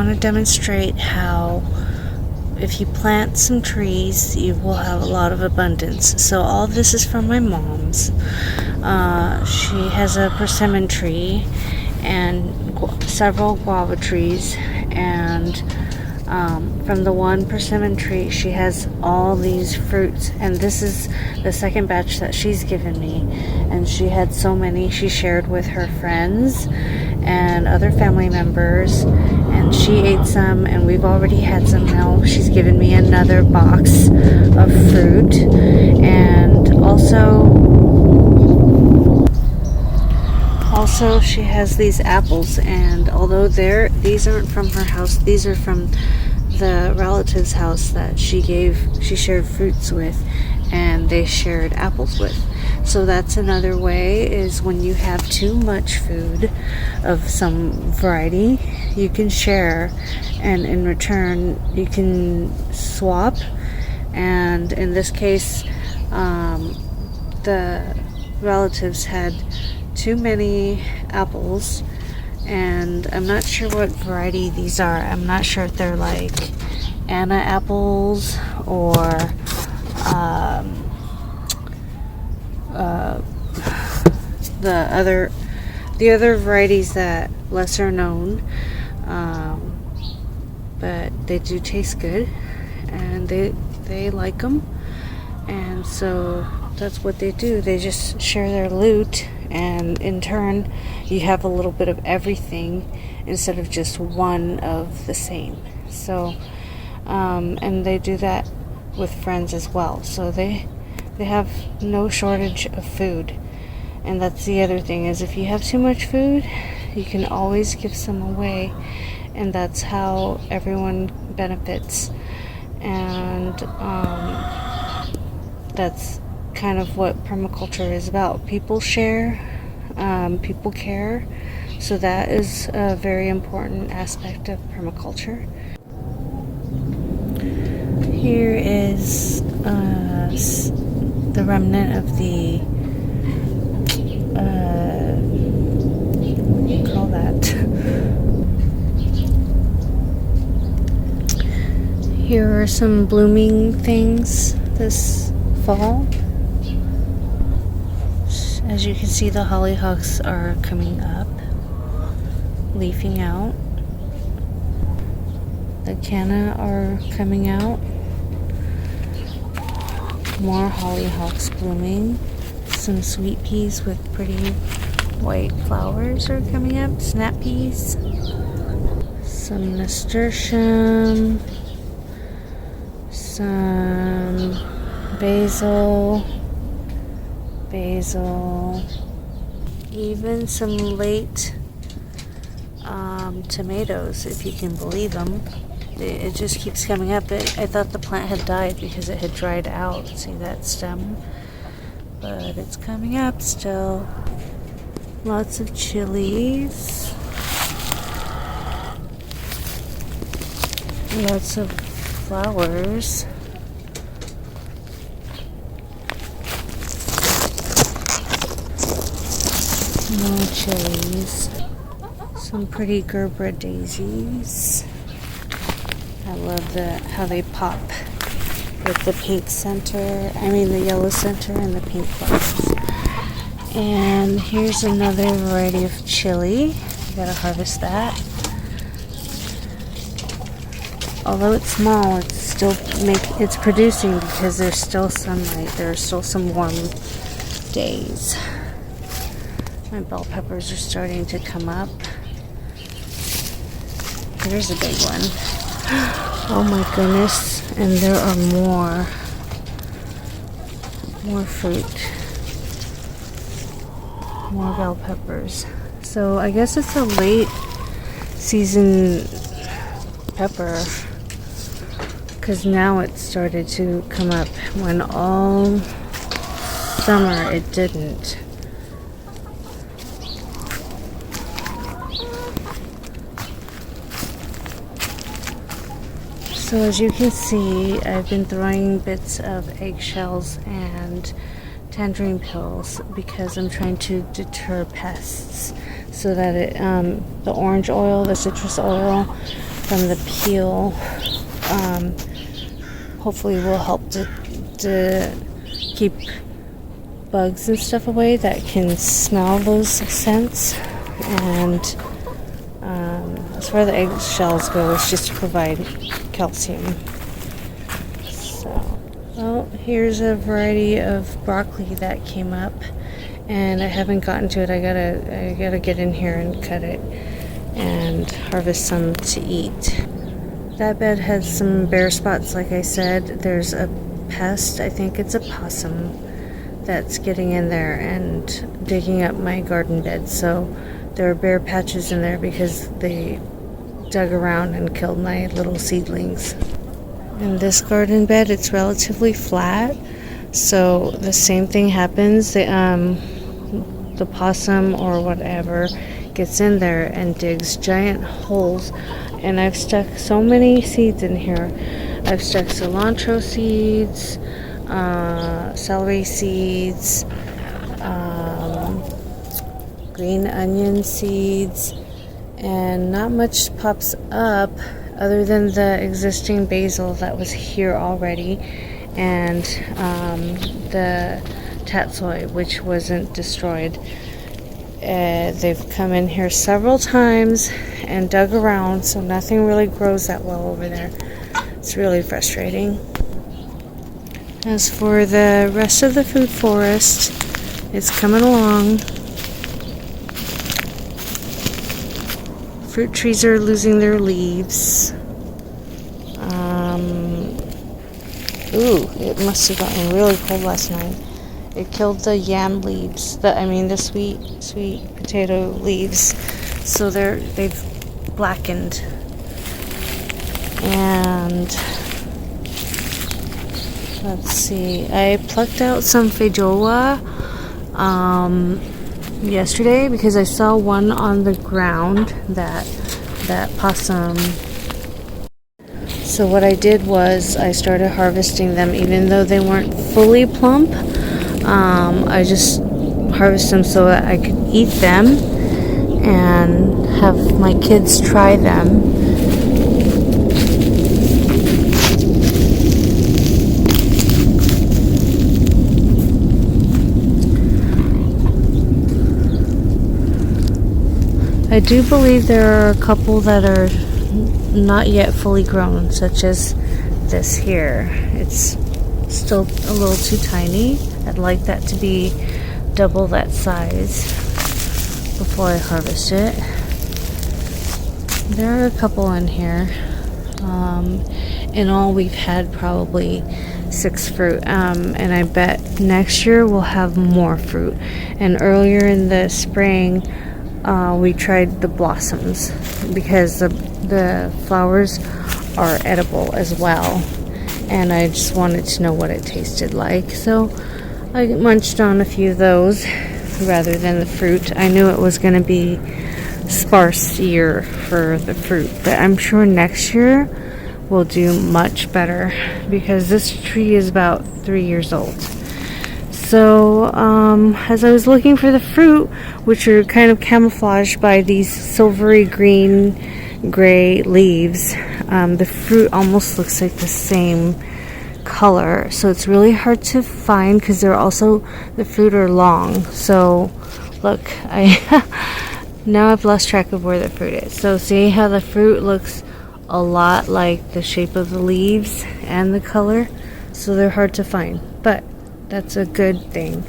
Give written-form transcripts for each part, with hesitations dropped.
want to demonstrate how if you plant some trees, you will have a lot of abundance. So all of this is from my mom's. She has a persimmon tree and several guava trees, and from the one persimmon tree she has all these fruits, and this is the second batch that she's given me, and she had so many she shared with her friends and other family members, and she ate some, and we've already had some. Now she's given me another box of fruit, and also she has these apples, and although these aren't from her house, these are from the relative's house that she shared fruits with, and they shared apples with. So that's another way, is when you have too much food of some variety, you can share, and in return you can swap. And in this case, the relatives had too many apples, and I'm not sure what variety these are. I'm not sure if they're like Anna apples or the other varieties that lesser known, but they do taste good, and they like them, and so that's what they do. They just share their loot, and in turn you have a little bit of everything instead of just one of the same. So and they do that with friends as well, so they have no shortage of food. And that's the other thing, is if you have too much food, you can always give some away, and that's how everyone benefits. And that's kind of what permaculture is about. People share, people care, so that is a very important aspect of permaculture. Here is the remnant of the what do you call that? Here are some blooming things this fall. As you can see, the hollyhocks are coming up, leafing out. The canna are coming out. More hollyhocks blooming. Some sweet peas with pretty white flowers are coming up. Snap peas. Some nasturtium. Some basil. Even some late tomatoes, if you can believe them. It just keeps coming up. I thought the plant had died because it had dried out. See that stem? But it's coming up still. Lots of chilies. Lots of flowers. More chilies. Some pretty Gerber daisies. I love how they pop with the pink center, the yellow center and the pink flowers. And here's another variety of chili. You gotta harvest that. Although it's small, it's producing because there's still sunlight. There are still some warm days. My bell peppers are starting to come up. Here's a big one. Oh my goodness. And there are more fruit. More bell peppers. So I guess it's a late season pepper, because now it started to come up when all summer it didn't. So as you can see, I've been throwing bits of eggshells and tangerine peels because I'm trying to deter pests, so that the orange oil, the citrus oil, from the peel. Hopefully will help to keep bugs and stuff away that can smell those scents. And as far as the eggshells go, it's just to provide calcium. So, well, here's a variety of broccoli that came up, and I haven't gotten to it. I gotta get in here and cut it and harvest some to eat. That bed has some bare spots, like I said. There's a pest, I think it's a possum, that's getting in there and digging up my garden bed. So there are bare patches in there because they dug around and killed my little seedlings. In this garden bed, it's relatively flat, so the same thing happens. The possum or whatever gets in there and digs giant holes, and I've stuck so many seeds in here. I've stuck cilantro seeds, celery seeds, green onion seeds, and not much pops up other than the existing basil that was here already, and the tatsoi, which wasn't destroyed. They've come in here several times and dug around, so nothing really grows that well over there. It's really frustrating. As for the rest of the food forest, it's coming along. Fruit trees are losing their leaves. It must have gotten really cold last night. It killed the yam leaves, the sweet potato leaves. So they've blackened. And let's see, I plucked out some feijoa yesterday because I saw one on the ground, that possum. So what I did was I started harvesting them, even though they weren't fully plump. I just harvested them so that I could eat them and have my kids try them. I do believe there are a couple that are not yet fully grown, such as this here. It's still a little too tiny. I'd like that to be double that size before I harvest it. There are a couple in here. In all, we've had probably 6 fruit, and I bet next year we'll have more fruit. And earlier in the spring, we tried the blossoms because the flowers are edible as well, and I just wanted to know what it tasted like, so I munched on a few of those rather than the fruit. I knew it was going to be sparse year for the fruit, but I'm sure next year will do much better because this tree is about 3 years old. So as I was looking for the fruit, which are kind of camouflaged by these silvery green gray leaves, the fruit almost looks like the same color, so it's really hard to find because the fruit are long. So look, now I've lost track of where the fruit is. So see how the fruit looks a lot like the shape of the leaves and the color, so they're hard to find, but that's a good thing.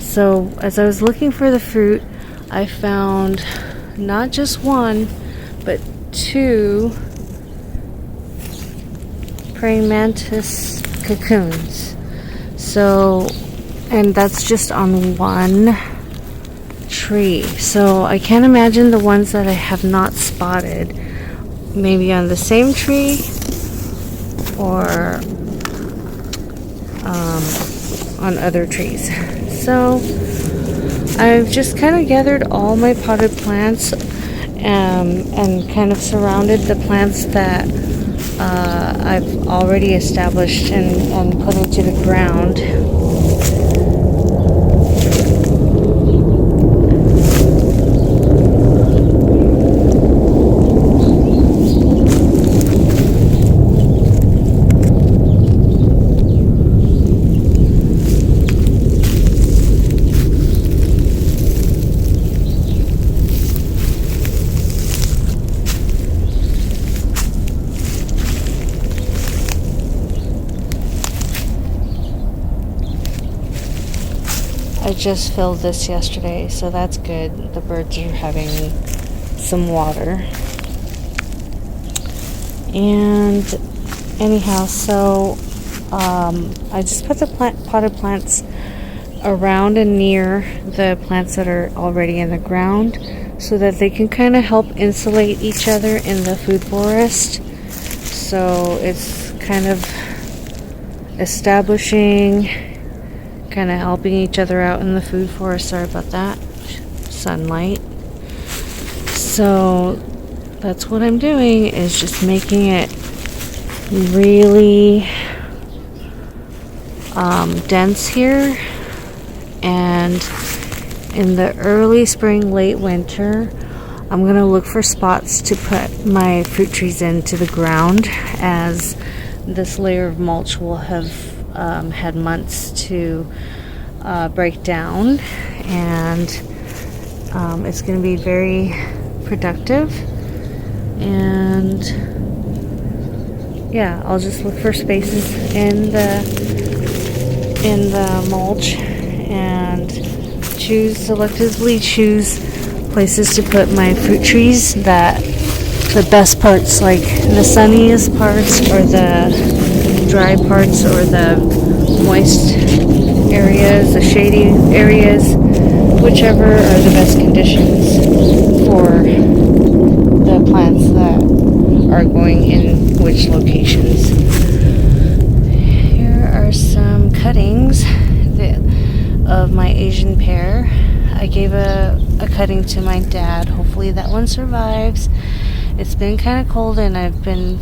So as I was looking for the fruit, I found not just one but 2 praying mantis cocoons. So, and that's just on one tree. So I can't imagine the ones that I have not spotted, maybe on the same tree or on other trees. So I've just kind of gathered all my potted plants and kind of surrounded the plants that I've already established and put into the ground. I just filled this yesterday, so that's good. The birds are having some water. And anyhow, so I just put the potted plants around and near the plants that are already in the ground so that they can kind of help insulate each other in the food forest. So it's kind of establishing, kind of helping each other out in the food forest. Sorry about that. Sunlight. So that's what I'm doing, is just making it really dense here. And in the early spring, late winter, I'm going to look for spots to put my fruit trees into the ground, as this layer of mulch will have had months to break down, and it's going to be very productive. And yeah, I'll just look for spaces in the mulch and selectively choose places to put my fruit trees, that the best parts, like the sunniest parts or the dry parts or the moist areas, the shady areas, whichever are the best conditions for the plants that are going in which locations. Here are some cuttings of my Asian pear. I gave a cutting to my dad. Hopefully that one survives. It's been kind of cold and I've been